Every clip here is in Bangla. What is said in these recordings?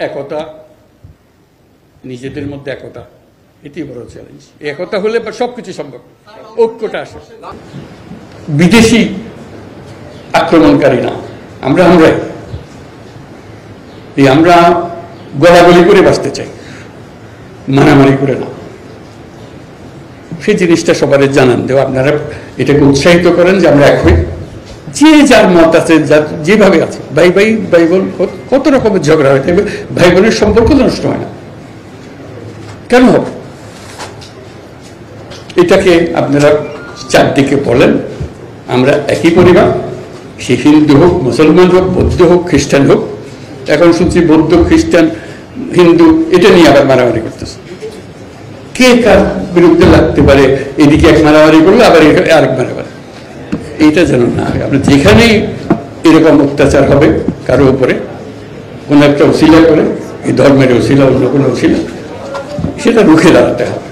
একতা, নিজেদের মধ্যে একতা, এটি বড় চ্যালেঞ্জ। একতা হলে সবকিছু সম্ভব, ঐক্যটা আসে। বিদেশি আক্রমণকারী না, আমরাই আমরা গলাগলি করে বাঁচতে চাই, মারামারি করে না। সেই জিনিসটা সবার জানান দেওয়া, আপনারা এটাকে উৎসাহিত করেন যে আমরা এক হই, যে যার মত আছে, যেভাবে আছে। ভাই বোন কত রকমের ঝগড়া হয়, ভাই বোনের সম্পর্ক নষ্ট হয় না, কেন হবে? এটাকে আপনারা চারদিকে বলেন, আমরা একই পরিবার, সে হিন্দু হোক, মুসলমান হোক, বৌদ্ধ হোক, খ্রিস্টান হোক। এখন শুনছি বৌদ্ধ, খ্রিস্টান, হিন্দু এটা নিয়ে আবার মারামারি করতেছে। কে কার বিরুদ্ধে লাগতে পারে, এদিকে এক মারামারি করলে আবার আরেক মারামারি, এইটা যেন না হয়। আমরা যেখানেই এরকম অত্যাচার হবে কারো উপরে, কোনো একটা অশিলা করে, এই ধর্মের অশিলা, অন্য কোনো অশিলা, সেটা রুখে দাঁড়াতে হবে।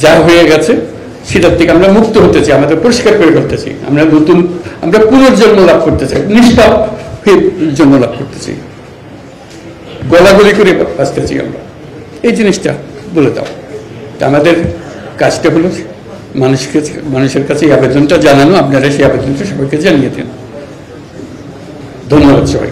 যা হয়ে গেছে সেটার থেকে আমরা মুক্ত হতে চাই, আমাদের পরিষ্কার করে ফেলতে চাই। আমরা পুনর্জন্ম লাভ করতে চাই, নিষ্পাপ জন্ম লাভ করতে চাই, গলাগলি করে বাঁচতে চাই আমরা। এই জিনিসটা বলে দাও। আমাদের কাজটা হলো মানুষের কাছে এই আবেদনটা জানানো, আপনারা সেই আবেদনটা সবাইকে জানিয়ে দেন। ধন্যবাদ সবাই।